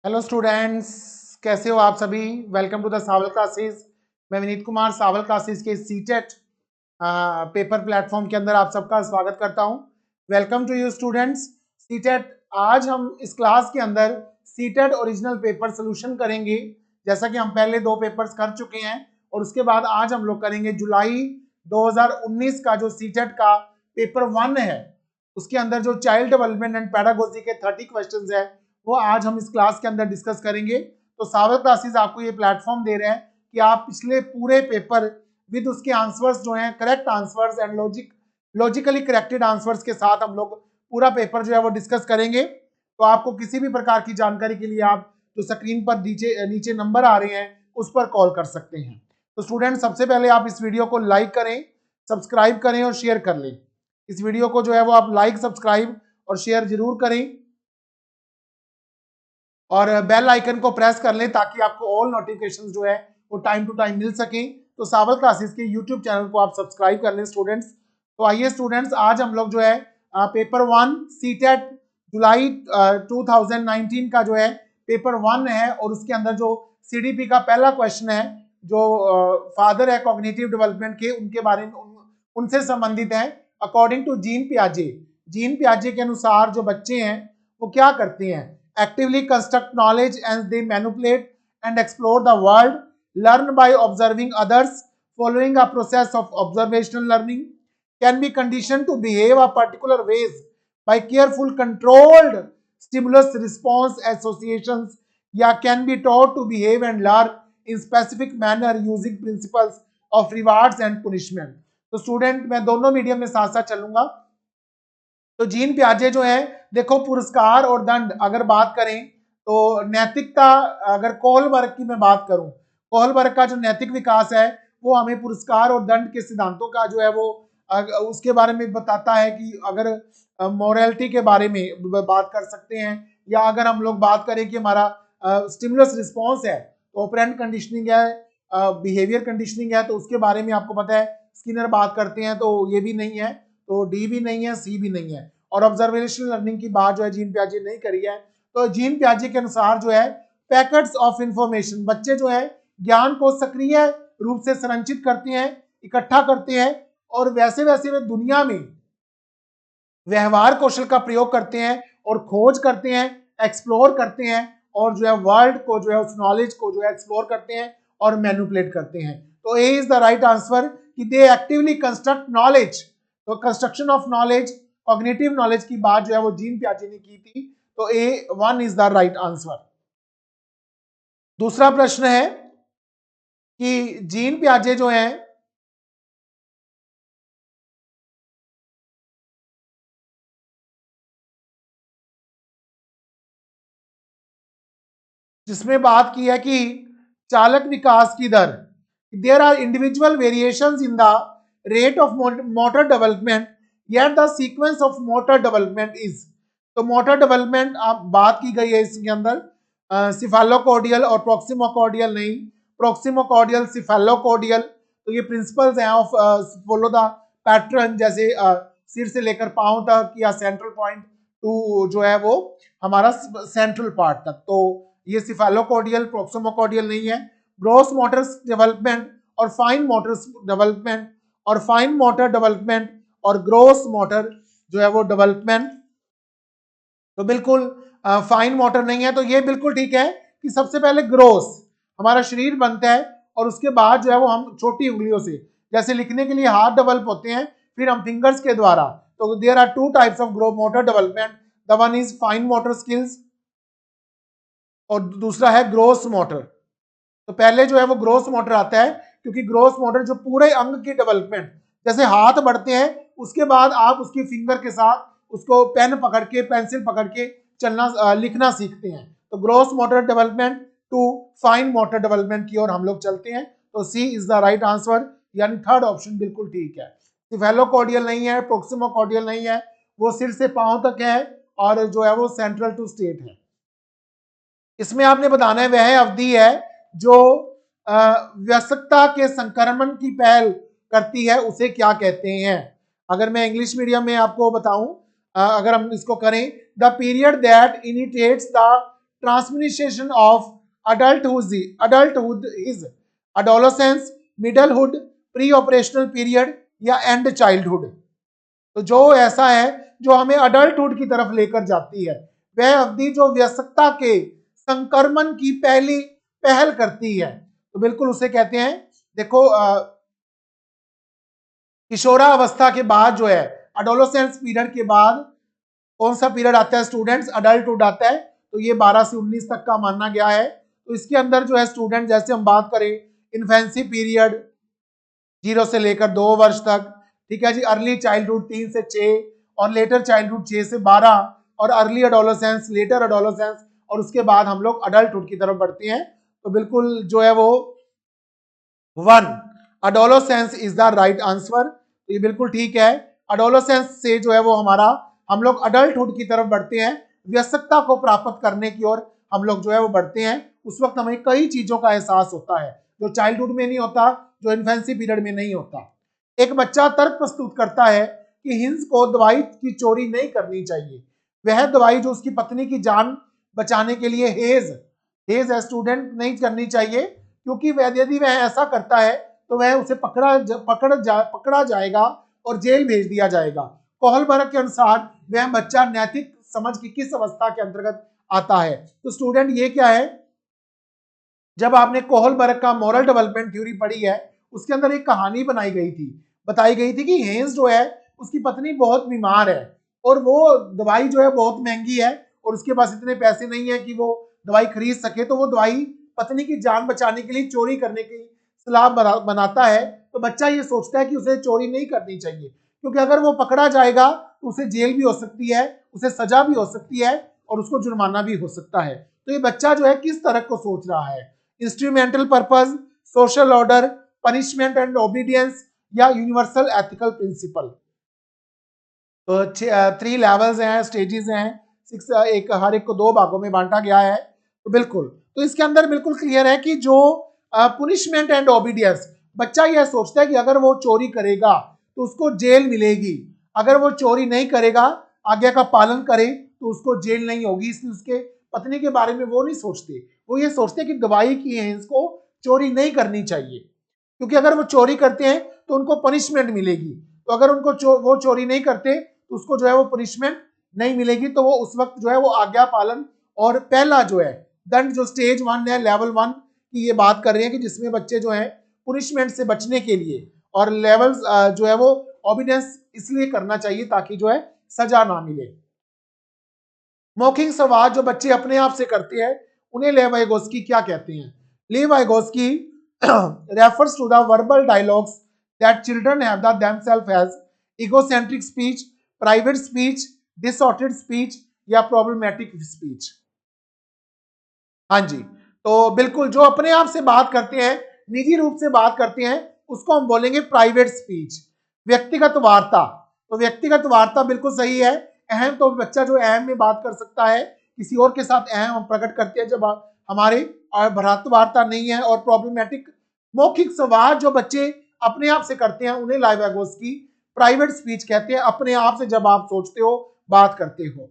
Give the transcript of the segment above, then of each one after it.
Hello students, कैसे हो आप सभी। Welcome to the Saval classes. मैं विनीत कुमार सावल क्लासेस के सीटेट पेपर प्लेटफॉर्म के अंदर आप सबका स्वागत करता हूं। Welcome to you students. CTET आज हम इस क्लास के अंदर सीटेट ओरिजिनल पेपर सोल्यूशन करेंगे। जैसा कि हम पहले 2 पेपर्स कर चुके हैं और उसके बाद आज हम लोग करेंगे जुलाई 2019 का जो सीटेट का पेपर 1 है, उसके अंदर जो चाइल्ड डेवलपमेंट एंड पैडागोजी के 30 क्वेश्चंस है वो आज हम इस क्लास के अंदर डिस्कस करेंगे। तो सावल क्लासेस आपको ये प्लेटफॉर्म दे रहे हैं कि आप पिछले पूरे पेपर विद उसके आंसर्स जो हैं, correct answers and logically corrected answers के साथ हम लोग पूरा पेपर जो है वो डिस्कस करेंगे। तो आपको किसी भी प्रकार की जानकारी के लिए आप जो स्क्रीन पर नीचे नीचे नंबर आ रहे हैं उस पर कॉल कर सकते हैं। तो स्टूडेंट, सबसे पहले आप इस वीडियो को लाइक करें, सब्सक्राइब करें और शेयर कर लें। इस वीडियो को जो है वो आप लाइक, सब्सक्राइब और शेयर जरूर करें और बेल आइकन को प्रेस कर लें ताकि आपको ऑल नोटिफिकेशंस जो है वो टाइम टू टाइम मिल सके। तो सावल क्लासेस के यूट्यूब चैनल को आप सब्सक्राइब कर लें स्टूडेंट्स। तो आइए स्टूडेंट्स, आज हम लोग जो है पेपर 1 सीटेट जुलाई 2019 का जो है पेपर 1 है और उसके अंदर जो सीडीपी का पहला क्वेश्चन है जो फादर है कॉग्निटिव डेवलपमेंट के, उनके बारे में उनसे संबंधित है। अकॉर्डिंग टू जीन पियाजे के अनुसार जो बच्चे हैं वो क्या करते हैं? Actively construct knowledge and they manipulate and explore the world, learn by observing others, following a process of observational learning, can be conditioned to behave a particular ways by careful controlled stimulus response associations, या can be taught to behave and learn in specific manner using principles of rewards and punishment। तो student, मैं दोनों medium में साथ साथ चलूंगा। तो gene पियाजे जो है, देखो पुरस्कार और दंड अगर बात करें तो नैतिकता, अगर कोहलबर्ग की मैं बात करूं, कोहलबर्ग का जो नैतिक विकास है वो हमें पुरस्कार और दंड के सिद्धांतों का जो है वो उसके बारे में बताता है कि अगर मोरालिटी के बारे में बात कर सकते हैं, या अगर हम लोग बात करें कि हमारा स्टिमुलस रिस्पॉन्स है तो ऑपरेंट कंडीशनिंग है, बिहेवियर कंडीशनिंग है, तो उसके बारे में आपको पता है स्किनर बात करते हैं। तो ये भी नहीं है, तो डी भी नहीं है, सी भी नहीं है। और ऑब्जर्वेशनल लर्निंग की बात जो है जीन पियाजे नहीं करी है। तो जीन पियाजे के अनुसार जो है पैकेट्स ऑफ इंफॉर्मेशन, बच्चे जो है ज्ञान को सक्रिय रूप से संरचित करते हैं, इकट्ठा करते हैं और वैसे वैसे वे दुनिया में व्यवहार कौशल का प्रयोग करते हैं और खोज करते हैं, एक्सप्लोर करते हैं और जो है वर्ल्ड को जो है उस नॉलेज को जो है एक्सप्लोर करते हैं और मैनिपुलेट करते हैं। तो ए इज द राइट आंसर कि दे एक्टिवली कंस्ट्रक्ट नॉलेज। तो construction of knowledge, cognitive knowledge की बात जो है वो जीन पियाजे ने की थी। तो ए 1 इज द राइट आंसर। दूसरा प्रश्न है कि जीन पियाजे जो है जिसमें बात की है कि चालक विकास की दर, there are individual variations in the rate of motor development yet the sequence of motor development is. तो मोटर डेवलपमेंट आप बात की गई है इसके अंदर सिफेलोकॉर्डियल और प्रोक्सिमोकॉर्डियल नहीं, प्रोक्सिमोकॉर्डियल, सिफेलोकॉर्डियल। तो ये प्रिंसिपल्स हैं ऑफ फॉलो द पैटर्न, जैसे सिर से लेकर पांव तक या सेंट्रल पॉइंट टू जो है वो हमारा सेंट्रल पार्ट तक। तो ये सिफेलोकॉर्डियल, प्रोक्सिमोकॉर्डियल नहीं है। ग्रॉस मोटर डेवलपमेंट और फाइन मोटर डेवलपमेंट और फाइन मोटर डेवलपमेंट और ग्रॉस मोटर जो है वो डेवलपमेंट, तो बिल्कुल फाइन मोटर नहीं है। तो ये बिल्कुल ठीक है कि सबसे पहले ग्रोस हमारा शरीर बनता है और उसके बाद जो है वो हम छोटी उंगलियों से, जैसे लिखने के लिए हाथ डेवलप होते हैं, फिर हम फिंगर्स के द्वारा। तो there are 2 types of gross motor development, the one is fine motor skills और दूसरा है ग्रोस मोटर। तो पहले जो है वो ग्रोस मोटर आता है, क्योंकि ग्रोस मोटर जो पूरे अंग की डेवलपमेंट, जैसे हाथ बढ़ते हैं उसके बाद आप उसकी फिंगर के साथ उसको पेन पकड़ के, पेंसिल पकड़ के चलना, लिखना सीखते हैं। तो gross motor development to fine motor development की ओर हम लोग चलते हैं। तो C is the right answer, यानी थर्ड ऑप्शन बिल्कुल ठीक है। सिफेलोकॉर्डियल नहीं है, प्रोक्सिमोकॉर्डियल नहीं है, वो सिर से पांव तक है और जो है वो सेंट्रल टू स्टेट है। इसमें आपने बताना है वह अवधि है जो वयस्कता के संक्रमण की पहल करती है, उसे क्या कहते हैं? अगर मैं इंग्लिश मीडियम में आपको बताऊं, अगर हम इसको करें, the period that initiates the transmission of adulthood is adolescence, middlehood, pre operational period या एंड चाइल्डहुड। तो जो ऐसा है जो हमें अडल्टहुड की तरफ लेकर जाती है, वह अवधि जो वयस्कता के संक्रमण की पहल करती है, तो बिल्कुल उसे कहते हैं। देखो किशोरावस्था के बाद जो है, अडोलोसेंस पीरियड के बाद कौन सा पीरियड आता है स्टूडेंट्स? अडल्टहुड आता है। तो ये 12 से 19 तक का माना गया है। तो इसके अंदर जो है स्टूडेंट, जैसे हम बात करें इन्फेंसी पीरियड 0 से लेकर 2 वर्ष तक, ठीक है जी, अर्ली चाइल्डहुड 3 से 6 और लेटर चाइल्डहुड 6 से 12 और अर्ली अडोलोसेंस, लेटर अडोलोसेंस और उसके बाद हम लोग अडल्टहुड की तरफ बढ़ते हैं। तो बिल्कुल जो है वो 1 अडोलोसेंस इज द राइट आंसर। तो ये बिल्कुल ठीक है। अडोलोसेंस से जो है वो हमारा हम लोग अडल्टहुड की तरफ बढ़ते हैं, वयस्कता को प्राप्त करने की ओर हम लोग जो है वो बढ़ते हैं। उस वक्त हमें कई चीजों का एहसास होता है जो चाइल्डहुड में नहीं होता, जो इन्फेंसी पीरियड में नहीं होता। एक बच्चा तर्क प्रस्तुत करता है कि हिंस को दवाई की चोरी नहीं करनी चाहिए। वह दवाई जो उसकी पत्नी की जान बचाने के लिए हेज है स्टूडेंट, नहीं करनी चाहिए, क्योंकि यदि वह ऐसा करता है तो वह उसे पकड़ा जाएगा और जेल भेज दिया जाएगा। कोहलबर्ग के अनुसार वह बच्चा नैतिक समझ की किस अवस्था के अंतर्गत आता है? तो स्टूडेंट ये क्या है, जब आपने कोहलबर्ग का मॉरल डेवलपमेंट थ्योरी पढ़ी है, उसके अंदर एक कहानी बताई गई थी कि हेंस जो है उसकी पत्नी बहुत बीमार है और वो दवाई जो है बहुत महंगी है और उसके पास इतने पैसे नहीं है कि वो दवाई खरीद सके। तो वो दवाई पत्नी की जान बचाने के लिए चोरी करने की सलाह बनाता है। तो बच्चा ये सोचता है कि उसे चोरी नहीं करनी चाहिए, क्योंकि अगर वो पकड़ा जाएगा तो उसे जेल भी हो सकती है, उसे सजा भी हो सकती है और उसको जुर्माना भी हो सकता है। तो ये बच्चा जो है किस तरह को सोच रहा है? Instrumental purpose, social order, punishment and obedience या यूनिवर्सल एथिकल प्रिंसिपल। तो 3 लेवल्स हैं, स्टेजेस हैं, 6 एक हर एक को 2 भागों में बांटा गया है। तो बिल्कुल, तो इसके अंदर बिल्कुल क्लियर है कि जो पुनिशमेंट एंड ओबीडियंस, बच्चा यह सोचता है कि अगर वो चोरी करेगा तो उसको जेल मिलेगी, अगर वो चोरी नहीं करेगा, आज्ञा का पालन करे, तो उसको जेल नहीं होगी। इसलिए उसके पत्नी के बारे में वो नहीं सोचते, वो ये सोचते कि दवाई की है, इसको चोरी नहीं करनी चाहिए, क्योंकि अगर वो चोरी करते हैं तो उनको पनिशमेंट मिलेगी। तो अगर उनको वो चोरी नहीं करते तो उसको जो है वो पनिशमेंट नहीं मिलेगी। तो वो उस वक्त जो है वो आज्ञा पालन और पहला जो है दंड, जो स्टेज 1 है, लेवल 1 की ये बात कर रहे हैं कि जिसमें बच्चे जो है पुनिशमेंट से बचने के लिए और लेवल्स जो है वो ओबीडियंस इसलिए करना चाहिए ताकि जो है सजा ना मिले। मौखिक संवाद जो बच्चे अपने आप से करते हैं उन्हें लेव वाइगोस्की क्या कहते हैं? लेव Vygotsky refers to the verbal dialogues that children have themselves as egocentric speech, private speech, distorted speech या problematic speech। हाँ जी, तो बिल्कुल जो अपने आप से बात करते हैं, निजी रूप से बात करते हैं, उसको हम बोलेंगे प्राइवेट स्पीच। व्यक्तिगत वार्ता, तो व्यक्तिगत वार्ता बिल्कुल सही है। अहम, तो बच्चा जो अहम में बात कर सकता है, किसी और के साथ अहम हम प्रकट करते हैं जब हमारे भ्रातृ वार्ता नहीं है। और प्रॉब्लमेटिक, मौखिक संवाद जो बच्चे अपने आप से करते हैं उन्हें लेव वाइगोस्की प्राइवेट स्पीच कहते हैं, अपने आप से जब आप सोचते हो, बात करते हो।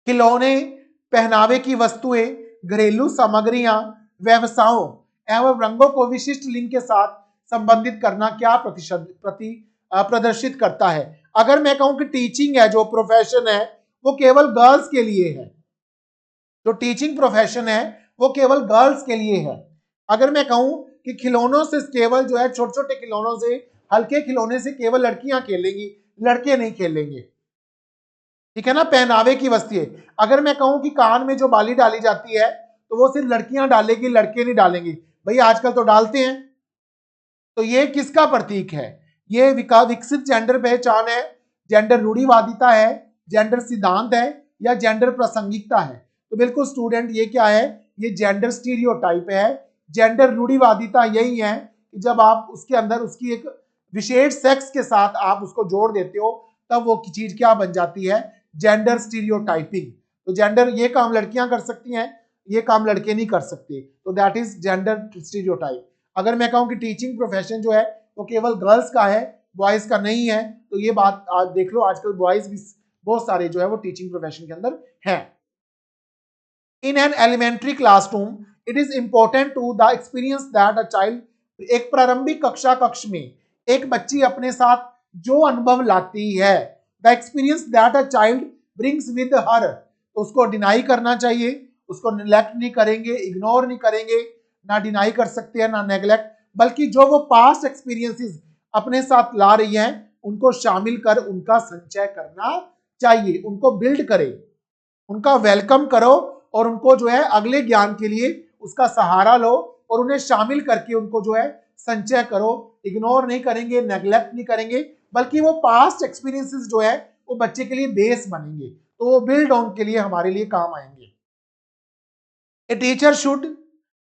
खिलौने, पहनावे की वस्तुएं, घरेलू सामग्रियां, व्यवसायों एवं रंगों को विशिष्ट लिंग के साथ संबंधित करना क्या प्रदर्शित करता है? अगर मैं कहूं कि टीचिंग है, जो प्रोफेशन है, वो केवल गर्ल्स के लिए है, जो टीचिंग प्रोफेशन है वो केवल गर्ल्स के लिए है। अगर मैं कहूं कि खिलौनों से केवल जो है, छोटे छोटे खिलौनों से, हल्के खिलौने से केवल लड़कियां खेलेंगी, लड़के नहीं खेलेंगे, ठीक है ना। पहनावे की वस्तुएं, अगर मैं कहूं कि कान में जो बाली डाली जाती है तो वो सिर्फ लड़कियां डालेगी, लड़के नहीं डालेंगे। भाई आजकल तो डालते हैं। तो ये किसका प्रतीक है? ये विकसित जेंडर पहचान है, जेंडर रूढ़िवादिता है, जेंडर सिद्धांत है या जेंडर प्रासंगिकता है? तो बिल्कुल स्टूडेंट ये क्या है? ये जेंडर स्टीरियोटाइप है। जेंडर रूढ़िवादिता यही है कि जब आप उसके अंदर उसकी एक विशेष सेक्स के साथ आप उसको जोड़ देते हो, तब वो चीज क्या बन जाती है? Gender stereotyping. तो जेंडर, ये काम लड़कियां कर सकती हैं, ये काम लड़के नहीं कर सकते, तो दैट इज जेंडर स्टीरियोटाइप। अगर मैं कहूं कि टीचिंग प्रोफेशन जो है वो केवल गर्ल्स का है, बॉयज का नहीं है, तो ये बात आज देख लो, आजकल बॉयज भी बहुत सारे जो है वो टीचिंग प्रोफेशन के अंदर हैं। In an elementary classroom it is important to the experience that a child, एक प्रारंभिक कक्ष में एक बच्ची अपने साथ जो अनुभव लाती है, the experience that a child brings with her, तो उसको डिनाई करना चाहिए, उसको निगलेक्ट नहीं करेंगे, इग्नोर नहीं करेंगे, ना डिनाई कर सकते हैं ना नेगलेक्ट, बल्कि जो वो पास्ट एक्सपीरियंसेस अपने साथ ला रही हैं उनको शामिल कर उनका संचय करना चाहिए, उनको बिल्ड करे, उनका वेलकम करो और उनको जो है अगले ज्ञान के लिए उसका सहारा लो और उन्हें शामिल करके उनको जो है संचय करो, इग्नोर नहीं करेंगे, नेगलेक्ट नहीं करेंगे, बल्कि वो पास्ट एक्सपीरियंसेस जो है वो बच्चे के लिए बेस बनेंगे, तो वो बिल्ड ऑन के लिए हमारे लिए काम आएंगे। A teacher should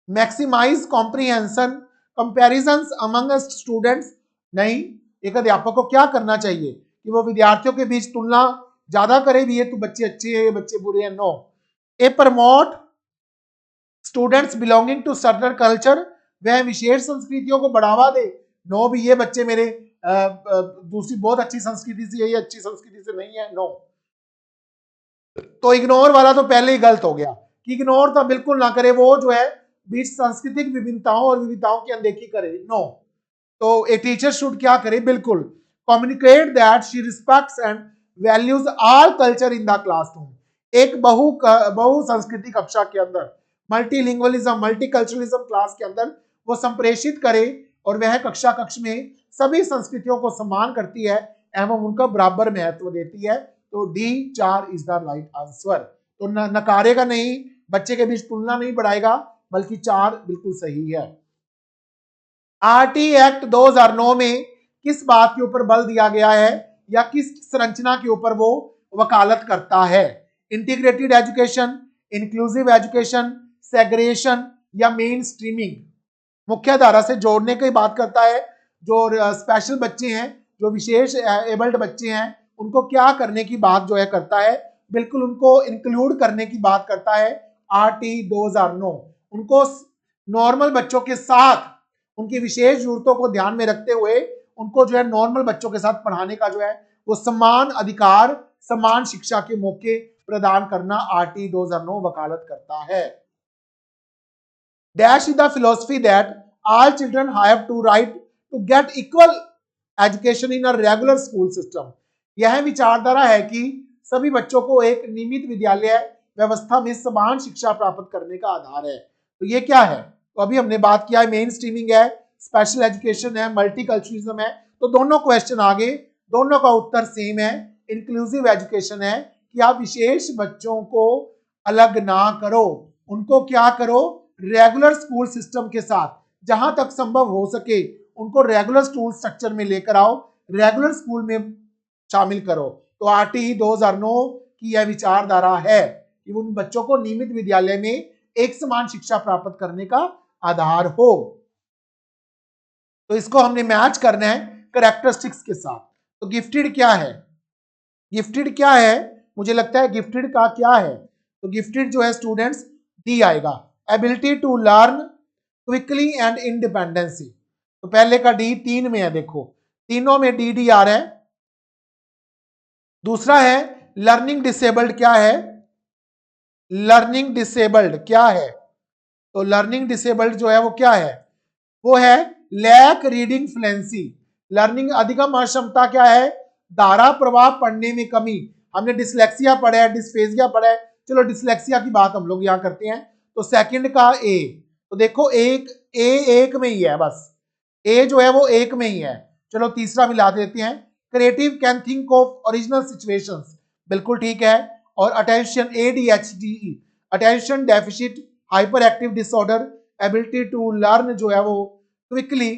maximise comprehension comparisons among students, नहीं, एक अध्यापक को क्या करना चाहिए कि वो विद्यार्थियों के बीच तुलना ज्यादा करे भी, ये तो बच्चे अच्छे हैं ये बच्चे बुरे हैं, no. A promote students belonging to certain culture, वह विशेष संस्कृतियों को बढ़ावा दे, नो भी ये बच्चे मेरे दूसरी बहुत अच्छी संस्कृति से, ये अच्छी संस्कृति से नहीं है, नो। तो इग्नोर वाला तो पहले ही गलत हो गया कि इग्नोर तो बिल्कुल ना करे, वो जो है बीच सांस्कृतिक विभिन्नताओं और विविधताओं की अनदेखी करे, नो। तो ए टीचर शुड क्या करे, बिल्कुल communicate that she respects and values all culture in the classroom, एक बहु संस्कृति कक्षा के अंदर, मल्टीलिंगुअलिज्म मल्टीकल्चरलिज्म क्लास के अंदर वो संप्रेषित करे और वह कक्ष में सभी संस्कृतियों को सम्मान करती है एवं उनका बराबर महत्व देती है, तो D 4 is the right answer. तो नकारेगा नहीं, बच्चे के बीच तुलना नहीं बढ़ाएगा, बल्कि 4 बिल्कुल सही है। आरटी एक्ट 2009 में किस बात के ऊपर बल दिया गया है या किस संरचना के ऊपर वो वकालत करता है, integrated education, inclusive education, segregation या मेन स्ट्रीमिंग, मुख्य धारा से जोड़ने की बात करता है, जो स्पेशल बच्चे हैं, जो विशेष एबल्ड बच्चे हैं, उनको क्या करने की बात जो है करता है, बिल्कुल उनको इंक्लूड करने की बात करता है आरटी 2009, उनको नॉर्मल बच्चों के साथ उनकी विशेष जरूरतों को ध्यान में रखते हुए उनको जो है नॉर्मल बच्चों के साथ पढ़ाने का जो है वो समान अधिकार, समान शिक्षा के मौके प्रदान करना आरटी 2009 वकालत करता है। Dash is the philosophy that all children have to right to get equal education in a regular school system, यह विचारधारा है कि सभी बच्चों को एक नियमित विद्यालय व्यवस्था में समान शिक्षा प्राप्त करने का आधार है। तो ये क्या है, तो अभी हमने बात किया है मेन स्ट्रीमिंग है, स्पेशल एजुकेशन है, मल्टीकल्चरलिज्म है, तो दोनों क्वेश्चन आगे, दोनों का उत्तर सेम है। इंक्लूसिव एजुकेशन है कि आप विशेष बच्चों को अलग ना करो, उनको क्या करो, रेगुलर स्कूल सिस्टम के साथ जहां तक संभव हो सके उनको रेगुलर स्कूल स्ट्रक्चर में लेकर आओ, रेगुलर स्कूल में शामिल करो। तो आरटी 2009 की यह विचारधारा है कि उन बच्चों को नियमित विद्यालय में एक समान शिक्षा प्राप्त करने का आधार हो। तो इसको हमने मैच करना है कैरेक्टरिस्टिक्स के साथ। तो गिफ्टेड क्या है, गिफ्टेड क्या है, मुझे लगता है गिफ्टेड का क्या है, तो गिफ्टेड जो है स्टूडेंट्स डी आएगा, ability to learn quickly and independency. तो पहले का डी 3 में है, देखो तीनों में डी डी आ रहा है। दूसरा है लर्निंग डिसेबल्ड, क्या है, लर्निंग डिसेबल्ड क्या है, तो लर्निंग डिसेबल्ड जो है वो क्या है, वो है लैक रीडिंग फ्लुएंसी, लर्निंग अधिगम अक्षमता क्या है, धारा प्रवाह पढ़ने में कमी। हमने डिसलेक्सिया पढ़ा है, डिस्फेजिया पढ़ा है, चलो डिसलेक्सिया की बात हम लोग यहां करते हैं। तो सेकंड का ए, तो देखो एक में ही है, बस ए जो है वो एक में ही है, चलो तीसरा मिला देते हैं, creative can think of original situations, बिल्कुल ठीक है। और attention ADHD, attention deficit hyper active disorder, ability to learn जो है वो क्विकली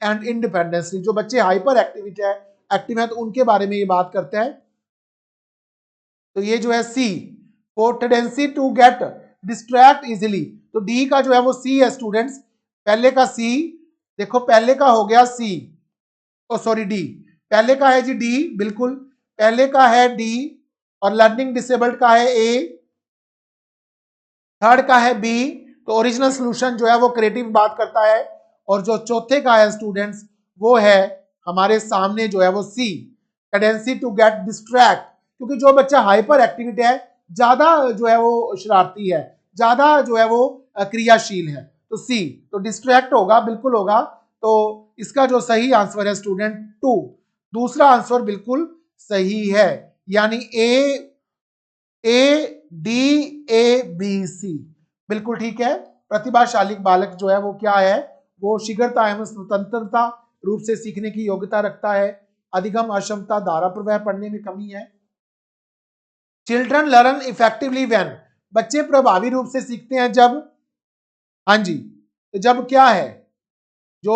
एंड इंडिपेंडेंसली, जो बच्चे हाइपर एक्टिव है तो उनके बारे में ये बात करते हैं। तो ये जो है C, for tendency to get distract easily, तो डी का जो है वो सी है स्टूडेंट्स, पहले का सी, देखो पहले का हो गया सी, ओ सॉरी डी, पहले का है जी डी, बिल्कुल पहले का है डी, और लर्निंग डिसेबल्ड का है ए, थर्ड का है बी, तो ओरिजिनल सॉल्यूशन जो है वो क्रिएटिव बात करता है, और जो चौथे का है स्टूडेंट्स वो है हमारे सामने जो है वो सी, टेंडेंसी टू गेट डिस्ट्रैक्ट, क्योंकि जो बच्चा हाइपर एक्टिविटी है, ज्यादा जो है वो शरारती है, ज्यादा जो है वो क्रियाशील है। तो सी, तो डिस्ट्रैक्ट होगा, बिल्कुल होगा। तो इसका जो सही आंसर है स्टूडेंट 2, दूसरा आंसर बिल्कुल सही है, यानी A D A B C बिल्कुल ठीक है। प्रतिभाशाली बालक जो है वो क्या है, वो शीघ्रता एवं स्वतंत्रता रूप से सीखने की योग्यता रखता है। अधिगम अक्षमता, धारा प्रवाह पढ़ने में कमी है। चिल्ड्रन लर्न इफेक्टिवली व्हेन, बच्चे प्रभावी रूप से सीखते हैं जब, हाँ जी, तो जब क्या है, जो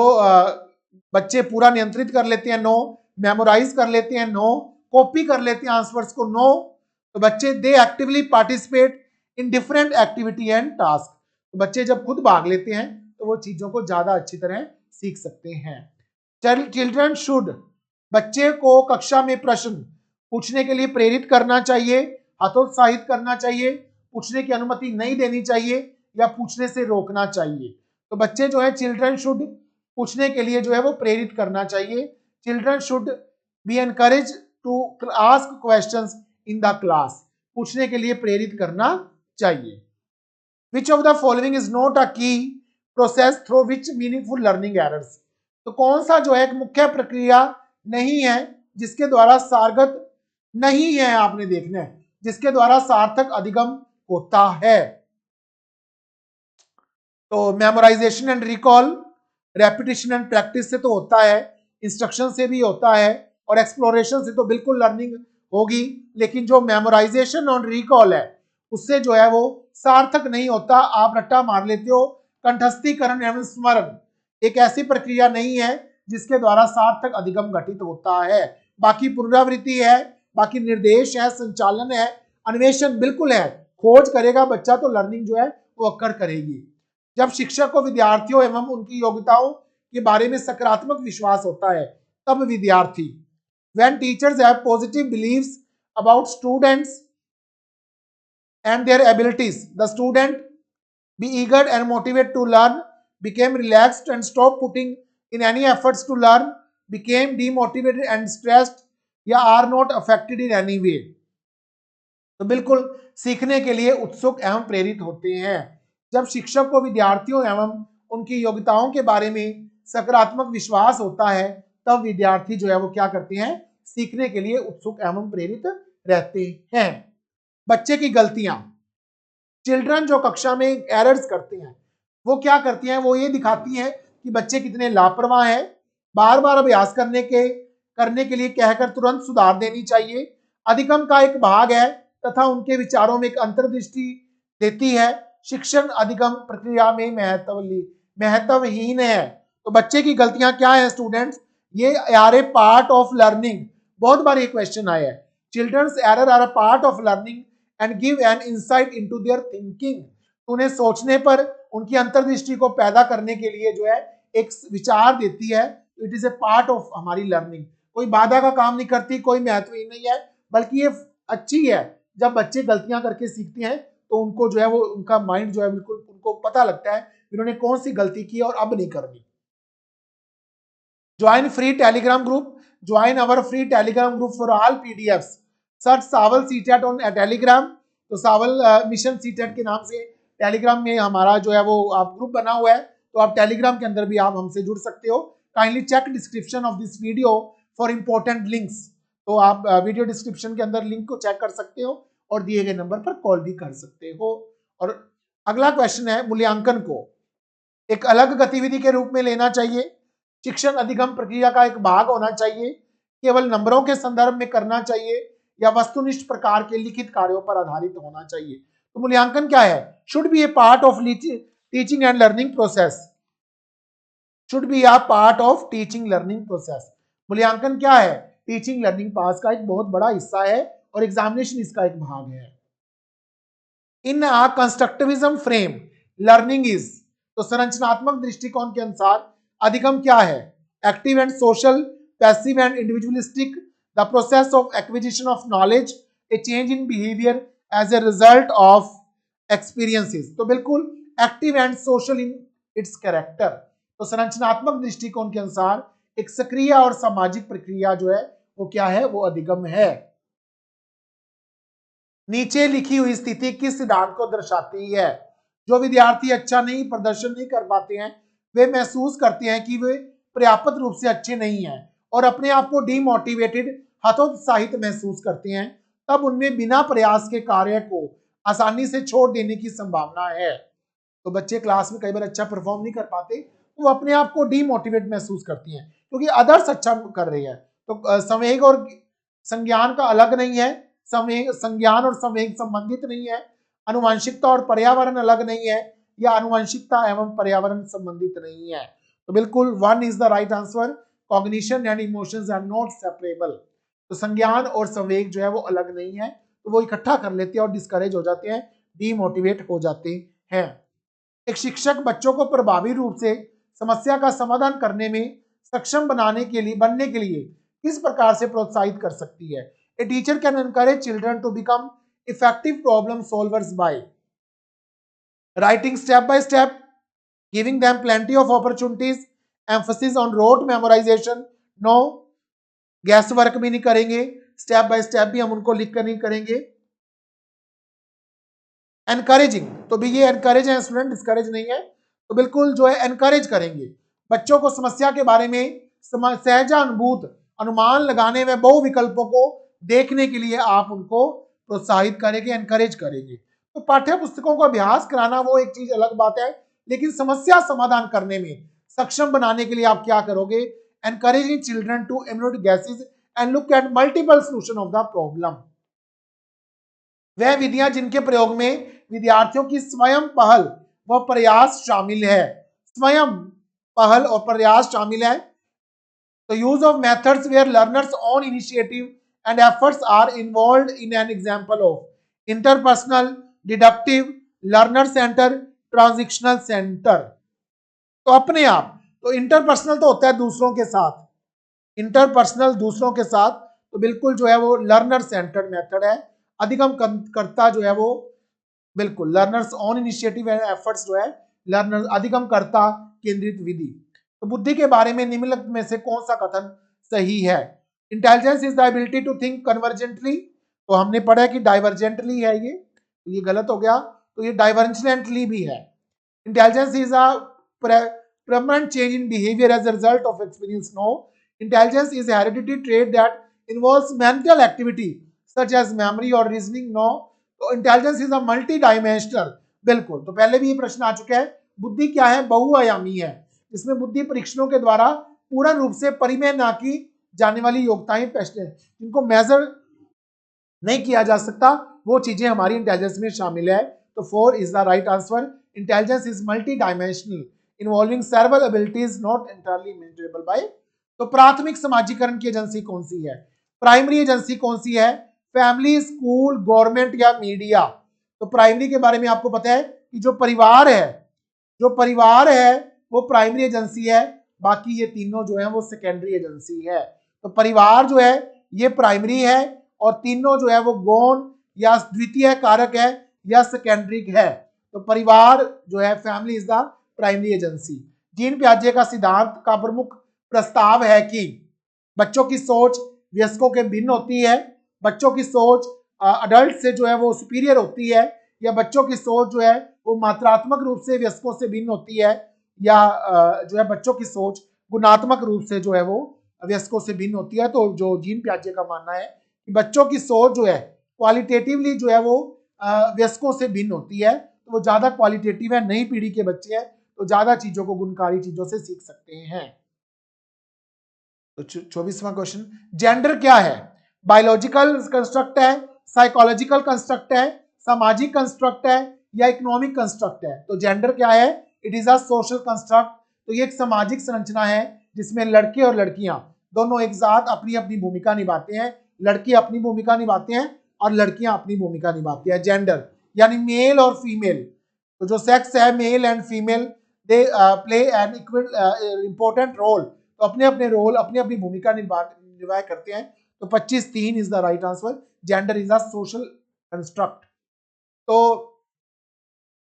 बच्चे पूरा नियंत्रित कर लेते हैं, नो, मेमोराइज कर लेते हैं, नो, कॉपी कर लेते हैं आंसर्स को, नो, तो बच्चे they actively participate in different activity and task, तो बच्चे जब खुद भाग लेते हैं तो वो चीजों को ज्यादा अच्छी तरह सीख सकते हैं। चिल्ड्रन शुड, बच्चे को कक्षा में प्रश्न पूछने के लिए प्रेरित करना चाहिए, हतोत्साहित करना चाहिए, पूछने की अनुमति नहीं देनी चाहिए या पूछने से रोकना चाहिए। तो बच्चे जो है चिल्ड्रन शुड पूछने के लिए जो है वो प्रेरित करना चाहिए। Children should be encourage to ask questions in the class, पूछने के लिए प्रेरित करना चाहिए। Which of the following is not a key process through which meaningful learning errors, तो कौन सा जो है एक मुख्य प्रक्रिया नहीं है जिसके द्वारा सारगत नहीं है, आपने देखना है, जिसके द्वारा सार्थक अधिगम होता है। तो memorisation and recall, repetition and practice से तो होता है, इंस्ट्रक्शन से भी होता है, और एक्सप्लोरेशन से तो बिल्कुल लर्निंग होगी, लेकिन जो मेमोराइजेशन और रिकॉल है उससे जो है वो सार्थक नहीं होता, आप रट्टा मार लेते हो। कंठस्थीकरण एवं स्मरण एक ऐसी प्रक्रिया नहीं है जिसके द्वारा सार्थक अधिगम घटित होता है। बाकी पुनरावृत्ति है, बाकी निर्देश है, संचालन है, अन्वेषण बिल्कुल है, खोज करेगा बच्चा तो लर्निंग जो है वो अक्कर करेगी। जब शिक्षक को विद्यार्थियों एवं उनकी योग्यताओं के बारे में सकारात्मक विश्वास होता है तब विद्यार्थी, when teachers have positive beliefs about students and their abilities, the student be eager and motivated to learn, became relaxed and stop putting in any efforts to learn, became demotivated and stressed, या are not affected in any way, तो बिल्कुल सीखने के लिए उत्सुक एवं प्रेरित होते हैं। जब शिक्षक को विद्यार्थियों एवं उनकी योग्यताओं के बारे में सकारात्मक विश्वास होता है तब विद्यार्थी जो है वो क्या करते हैं, सीखने के लिए उत्सुक एवं प्रेरित रहते हैं। बच्चे की गलतियां, चिल्ड्रन जो कक्षा में एरर्स करते हैं वो क्या करती हैं, वो ये दिखाती हैं कि बच्चे कितने लापरवाह हैं। बार बार अभ्यास करने के लिए कहकर तुरंत सुधार देनी चाहिए। अधिगम का एक भाग है तथा उनके विचारों में एक अंतर्दृष्टि देती है। शिक्षण अधिगम प्रक्रिया में महत्वहीन है। तो बच्चे की गलतियां क्या है स्टूडेंट्स, ये are a part of learning, बहुत बार ये क्वेश्चन आया है। Childrens error are a part of learning and give an insight into their thinking, उन्हें सोचने पर उनकी अंतर्दृष्टि को पैदा करने के लिए जो है एक विचार देती है। It is a part of हमारी लर्निंग, कोई बाधा का काम नहीं करती, कोई महत्वहीन नहीं है, बल्कि ये अच्छी है। जब बच्चे गलतियां करके सीखते हैं तो उनको जो है वो उनका माइंड जो है बिल्कुल उनको पता लगता है इन्होंने कौन सी गलती की और अब नहीं करनी। Join free Telegram group, join our free Telegram group for all PDFs, search Sawal CTET on Telegram. तो सावल मिशन सीटेट के नाम से टेलीग्राम में हमारा जो है वो आप ग्रुप बना हुआ है, तो आप टेलीग्राम के अंदर भी आप हमसे जुड़ सकते हो। Kindly check description of this video for important links, तो आप वीडियो डिस्क्रिप्शन के अंदर लिंक को चेक कर सकते हो और दिए गए नंबर पर कॉल भी कर सकते हो। और अगला क्वेश्चन है, मूल्यांकन को एक अलग गतिविधि के रूप में लेना चाहिए, शिक्षण अधिगम प्रक्रिया का एक भाग होना चाहिए, केवल नंबरों के संदर्भ में करना चाहिए या वस्तुनिष्ठ प्रकार के लिखित कार्यों पर आधारित होना चाहिए। तो मूल्यांकन क्या है, should be A part of teaching and learning process, should be a part of teaching learning process. मूल्यांकन क्या है, टीचिंग लर्निंग पास का एक बहुत बड़ा हिस्सा है और एग्जामिनेशन इसका एक भाग है। In a constructivism frame learning is, तो संरचनात्मक दृष्टिकोण के अनुसार अधिगम क्या है, active and social, passive and individualistic, the process of acquisition of knowledge, a change in behaviour as a result of experiences. तो बिल्कुल active and social in its character. तो संरचनात्मक दृष्टिकोण के अनुसार एक सक्रिय और सामाजिक प्रक्रिया जो है वो क्या है, वो अधिगम है। नीचे लिखी हुई स्थिति किस सिद्धांत को दर्शाती है, जो विद्यार्थी अच्छा नहीं प्रदर्शन नहीं कर पाते हैं वे महसूस करते हैं कि वे पर्याप्त रूप से अच्छे नहीं हैं और अपने आप को डीमोटिवेटेड हतोत्साहित महसूस करते हैं, तब उनमें बिना प्रयास के कार्य को आसानी से छोड़ देने की संभावना है। तो बच्चे क्लास में कई बार अच्छा परफॉर्म नहीं कर पाते, वो अपने आप को डीमोटिवेट महसूस करती हैं क्योंकि अदर्स अच्छा कर रहे हैं। तो संवेग और संज्ञान का अलग नहीं है, संज्ञान और संवेग संबंधित नहीं है, अनुवांशिकता और पर्यावरण अलग नहीं है, या अनुवांशिकता एवं पर्यावरण संबंधित नहीं है। तो बिल्कुल 1 is the right answer. Cognition and emotions are not separable. तो संज्ञान और संवेग जो है वो अलग नहीं है, तो वो इकट्ठा कर लेते हैं और डिस्करेज हो जाते हैं, डीमोटिवेट हो जाते हैं। एक शिक्षक बच्चों को प्रभावी रूप से समस्या का समाधान करने में सक्षम बनने के लिए किस प्रकार से प्रोत्साहित कर सकती है? A teacher can encourage children to become effective problem solvers by writing step by step, giving them plenty of opportunities, emphasis on rote memorisation. No, guesswork भी नहीं करेंगे, स्टेप बाय स्टेप भी हम उनको लिख कर नहीं करेंगे। एनकरेजिंग, तो भी ये एनकरेज है स्टूडेंट, डिस्करेज नहीं है। तो बिल्कुल जो है एनकरेज करेंगे बच्चों को समस्या के बारे में सहजानुभूत अनुमान लगाने में बहु विकल्पों को देखने के लिए आप उनको प्रोत्साहित करेंगे, एनकरेज करेंगे। तो पाठ्य पुस्तकों का अभ्यास कराना वो एक चीज अलग बात है, लेकिन समस्या समाधान करने में सक्षम बनाने के लिए आप क्या करोगे? Encouraging children to eliminate guesses and look at multiple solution of the problem. वह विधियां जिनके प्रयोग में विद्यार्थियों की स्वयं पहल व प्रयास शामिल है, स्वयं पहल और प्रयास शामिल है। तो use of methods where learners own initiative and efforts are involved in an example of interpersonal, deductive, learner centre, transitional centre. तो अपने आप, तो इंटरपर्सनल तो होता है दूसरों के साथ, इंटरपर्सनल दूसरों के साथ, तो बिल्कुल जो है वो लर्नर सेंटर्ड मेथड है। अधिगम करता जो है वो बिल्कुल learners on initiative and efforts जो है लर्नर अधिगम करता केंद्रित विधि। तो बुद्धि के बारे में निम्नलिखित में से कौन सा कथन सही है? Intelligence is the ability to think convergently, तो हमने पढ़ा है कि डाइवर्जेंटली है ये गलत हो गया, तो ये डाइवर्जेंटली भी है। Intelligence is a permanent change in behavior as a result of experience. No, intelligence is a hereditary trait that involves mental activity such as memory or reasoning. No, तो intelligence is a multi dimensional. बिल्कुल, तो पहले भी ये प्रश्न आ चुका है। बुद्धि क्या है? बहुआयामी है, इसमें बुद्धि परीक्षणों के द्वारा पूर्ण रूप से परिमेय ना की जाने वाली योग्यताएं पहचान जिनको मेजर नहीं किया जा सकता, वो चीजें हमारी इंटेलिजेंस में शामिल है। तो 4 is the right answer. Intelligence is multi dimensional involving several abilities not entirely measurable by. तो प्राथमिक समाजीकरण की एजेंसी कौन सी है? प्राइमरी एजेंसी कौन सी है? फैमिली, स्कूल, गवर्नमेंट या मीडिया? तो प्राइमरी के बारे में आपको पता है कि जो परिवार है वो प्राइमरी एजेंसी है, बाकी ये तीनों जो है वो सेकेंडरी एजेंसी है। तो परिवार जो है ये प्राइमरी है और तीनों जो है वो गौण या द्वितीय कारक है या सेकेंडरी है। तो परिवार जो है family is the primary agency. Jean पियाजे का सिद्धांत का प्रमुख प्रस्ताव है कि बच्चों की सोच वयस्कों के भिन्न होती है, बच्चों की सोच अडल्ट से जो है वो सुपीरियर होती है, या बच्चों की सोच जो है वो मात्रात्मक रूप से वयस्कों से भिन्न होती है, या जो है बच्चों की सोच गुणात्मक रूप से जो है वो वयस्कों से भिन्न होती है। तो जो जीन पियाजे का मानना है कि बच्चों की सोच जो है क्वालिटेटिवली जो है वो वयस्कों से भिन्न होती है, तो वो ज्यादा क्वालिटेटिव है, नई पीढ़ी के बच्चे हैं तो ज्यादा चीजों को गुणकारी चीजों से सीख सकते हैं। तो 24वां क्वेश्चन, जेंडर क्या है? बायोलॉजिकल कंस्ट्रक्ट है, साइकोलॉजिकल कंस्ट्रक्ट है, सामाजिक कंस्ट्रक्ट है या इकोनॉमिक कंस्ट्रक्ट है? तो जेंडर क्या है? It is a social construct. तो ये एक सामाजिक संरचना है जिसमें लड़के और लड़कियां दोनों एक साथ अपनी अपनी भूमिका निभाते हैं। लड़के अपनी भूमिका निभाते हैं और लड़कियां अपनी भूमिका निभाती है। जेंडर यानी मेल और फीमेल, तो जो सेक्स है male and female they play an equal important role, तो अपने अपने रोल अपनी अपनी भूमिका निभाया करते हैं। तो 25(3) is the right answer. Gender is a social construct. तो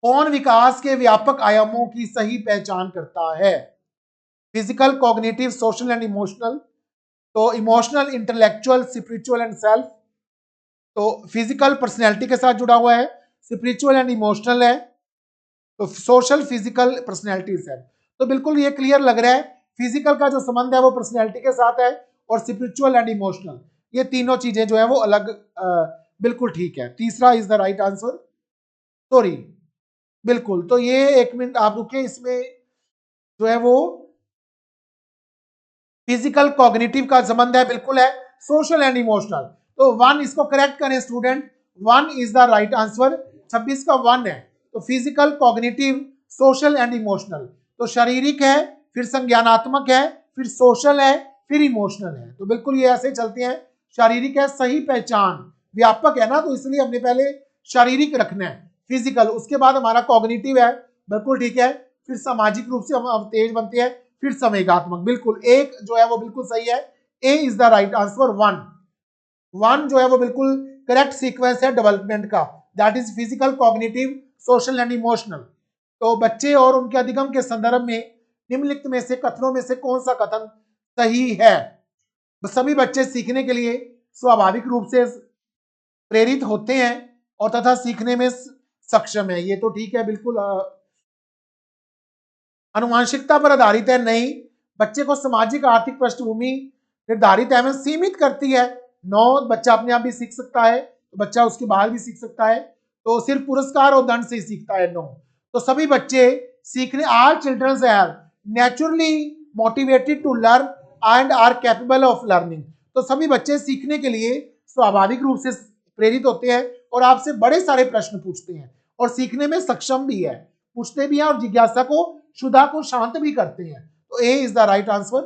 कौन विकास के व्यापक आयामों की सही पहचान करता है? Physical, cognitive, social and emotional. तो emotional, intellectual, spiritual and self. तो फिजिकल पर्सनैलिटी के साथ जुड़ा हुआ है, स्पिरिचुअल एंड इमोशनल है, तो सोशल फिजिकल पर्सनैलिटीज है। तो बिल्कुल ये क्लियर लग रहा है, फिजिकल का जो संबंध है वो पर्सनैलिटी के साथ है, और स्पिरिचुअल एंड इमोशनल, ये तीनों चीजें जो है वो अलग, बिल्कुल ठीक है, तीसरा is the right answer. Sorry, बिल्कुल, तो ये 1 मिनट आप रुके, इसमें जो है वो फिजिकल कॉग्निटिव का संबंध है, बिल्कुल है, सोशल एंड इमोशनल। तो 1 इसको करेक्ट करें student, 1 is the right answer, 26 का 1 है। तो physical cognitive social and emotional, तो शारीरिक है, फिर संज्ञानात्मक है, फिर सोशल है, फिर इमोशनल है। तो बिल्कुल ये ऐसे चलते हैं, शारीरिक है, सही पहचान, व्यापक है ना, तो इसलिए हमने पहले शारीरिक रखना है, फिजिकल, उसके बाद हमारा कॉग्निटिव है, बिल्कुल ठीक है, फिर सामाजिक रूप से हम तेज बनते हैं, फिर संवेगात्मक, बिल्कुल एक जो है वो बिल्कुल सही है, ए इज द राइट आंसर। 1 जो है वो बिल्कुल करेक्ट सीक्वेंस है डेवलपमेंट का, that is physical cognitive social and emotional. तो बच्चे और उनके अधिगम के संदर्भ में निम्नलिखित में से कथनों में से कौन सा कथन सही है? सभी बच्चे सीखने के लिए स्वाभाविक रूप से प्रेरित होते हैं और तथा सीखने में सक्षम है, ये तो ठीक है बिल्कुल। अनुवांशिकता पर आधारित है, नहीं। बच्चे को सामाजिक आर्थिक पृष्ठभूमि निर्धारित एवं सीमित करती है, नो। बच्चा अपने आप भी सीख सकता है, तो बच्चा उसके बाद भी सीख सकता है, तो सिर्फ पुरस्कार और दंड से ही सीखता है, नो। तो सभी बच्चे सीखने, all childrens are naturally motivated to learn and are capable of learning. तो सभी बच्चे सीखने के लिए स्वाभाविक रूप से प्रेरित होते हैं और आपसे बड़े सारे प्रश्न पूछते हैं और सीखने में सक्षम भी है, पूछते भी हैं और जिज्ञासा को, क्षुधा को शांत भी करते हैं। तो ए इज द राइट आंसर।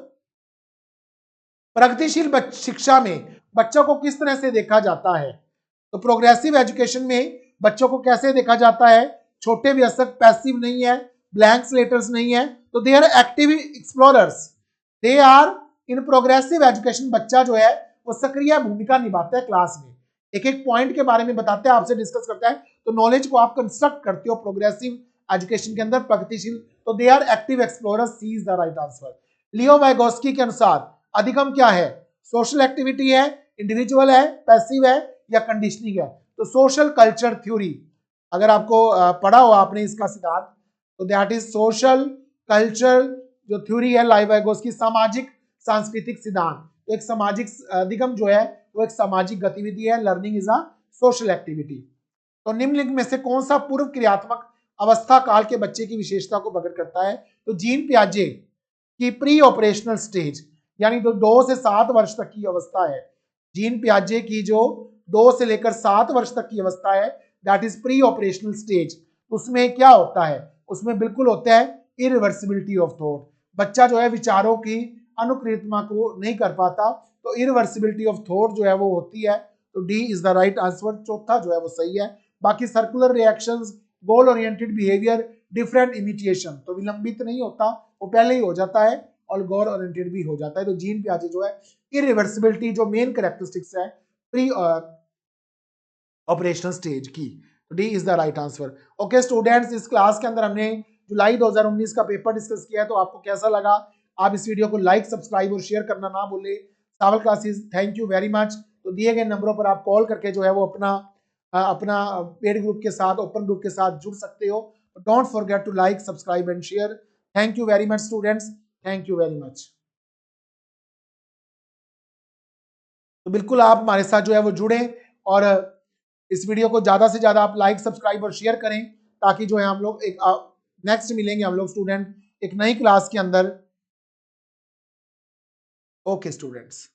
प्रगतिशील शिक्षा में बच्चों को किस तरह से देखा जाता है? तो प्रोग्रेसिव एजुकेशन में बच्चों को कैसे देखा जाता है? छोटे वयस्क, पैसिव नहीं है, ब्लैंक स्लेटर्स नहीं है, तो they are active explorers. They are in progressive education, बच्चा जो है वो सक्रिय भूमिका निभाता है क्लास में, एक एक पॉइंट के बारे में बताते हैं, आपसे डिस्कस करता है, तो नॉलेज को आप कंस्ट्रक्ट करते हो प्रोग्रेसिव एजुकेशन के अंदर, प्रगतिशील। तो they are active explorers, C is the right answer. Leo Vygotsky के अनुसार अधिगम क्या है? सोशल एक्टिविटी है, इंडिविजुअल है, पैसिव है, या कंडीशनिंग है? तो सोशल कल्चर थ्योरी, अगर आपको पढ़ा हो आपने इसका सिद्धांत, तो दैट इज सोशल कल्चर जो थ्योरी है लाइवाइगोस्की, सामाजिक सांस्कृतिक सिद्धांत। तो एक सामाजिक अधिगम जो है वो एक सामाजिक गतिविधि है, learning is a social activity. तो निम्नलिखित में से कौन सा पूर्व क्रियात्मक अवस्था काल के बच्चे की विशेषता को प्रकट करता है? तो जीन पियाजे की प्री ऑपरेशनल स्टेज, यानी तो 2 से 7 वर्ष तक की अवस्था है, जीन पियाजे की जो 2 से लेकर 7 वर्ष तक की अवस्था है, that is pre operational stage. उसमें क्या होता है? उसमें बिल्कुल होता है इरिवर्सिबिलिटी ऑफ थॉट, बच्चा जो है विचारों की अनुक्रियता को नहीं कर पाता, तो इरिवर्सिबिलिटी ऑफ थॉट जो है वो होती है। तो D is the right answer, चौथा जो है वो सही है। बाकी circular reactions, goal oriented behaviour, different imitation, तो विलंबित नहीं होता, वो पहले ही हो जाता है, और गोल ओरिएंटेड भी हो जाता है। तो जीन पियाजे जो है इरिवर्सिबिलिटी जो मेन कैरेक्टरिस्टिक्स है प्री ऑपरेशनल स्टेज की, तो D is the right answer. Okay students, इस क्लास के अंदर हमने जुलाई 2019 का पेपर डिस्कस किया है, तो आपको कैसा लगा? आप इस वीडियो को लाइक, सब्सक्राइब और शेयर करना ना भूलें। Sawal classes, thank you very much. तो दिए गए नंबरों पर आप कॉल करके जो है वो अपना पेड ग्रुप के साथ, ओपन ग्रुप के साथ जुड़ सकते हो। Don't forget to like, subscribe and share. Thank you very much students, thank you very much. तो बिल्कुल आप हमारे साथ जो है वो जुड़े, और इस वीडियो को ज्यादा से ज्यादा आप लाइक, सब्सक्राइब और शेयर करें, ताकि जो है हम लोग एक नेक्स्ट मिलेंगे हम लोग स्टूडेंट एक नई क्लास के अंदर। Okay students.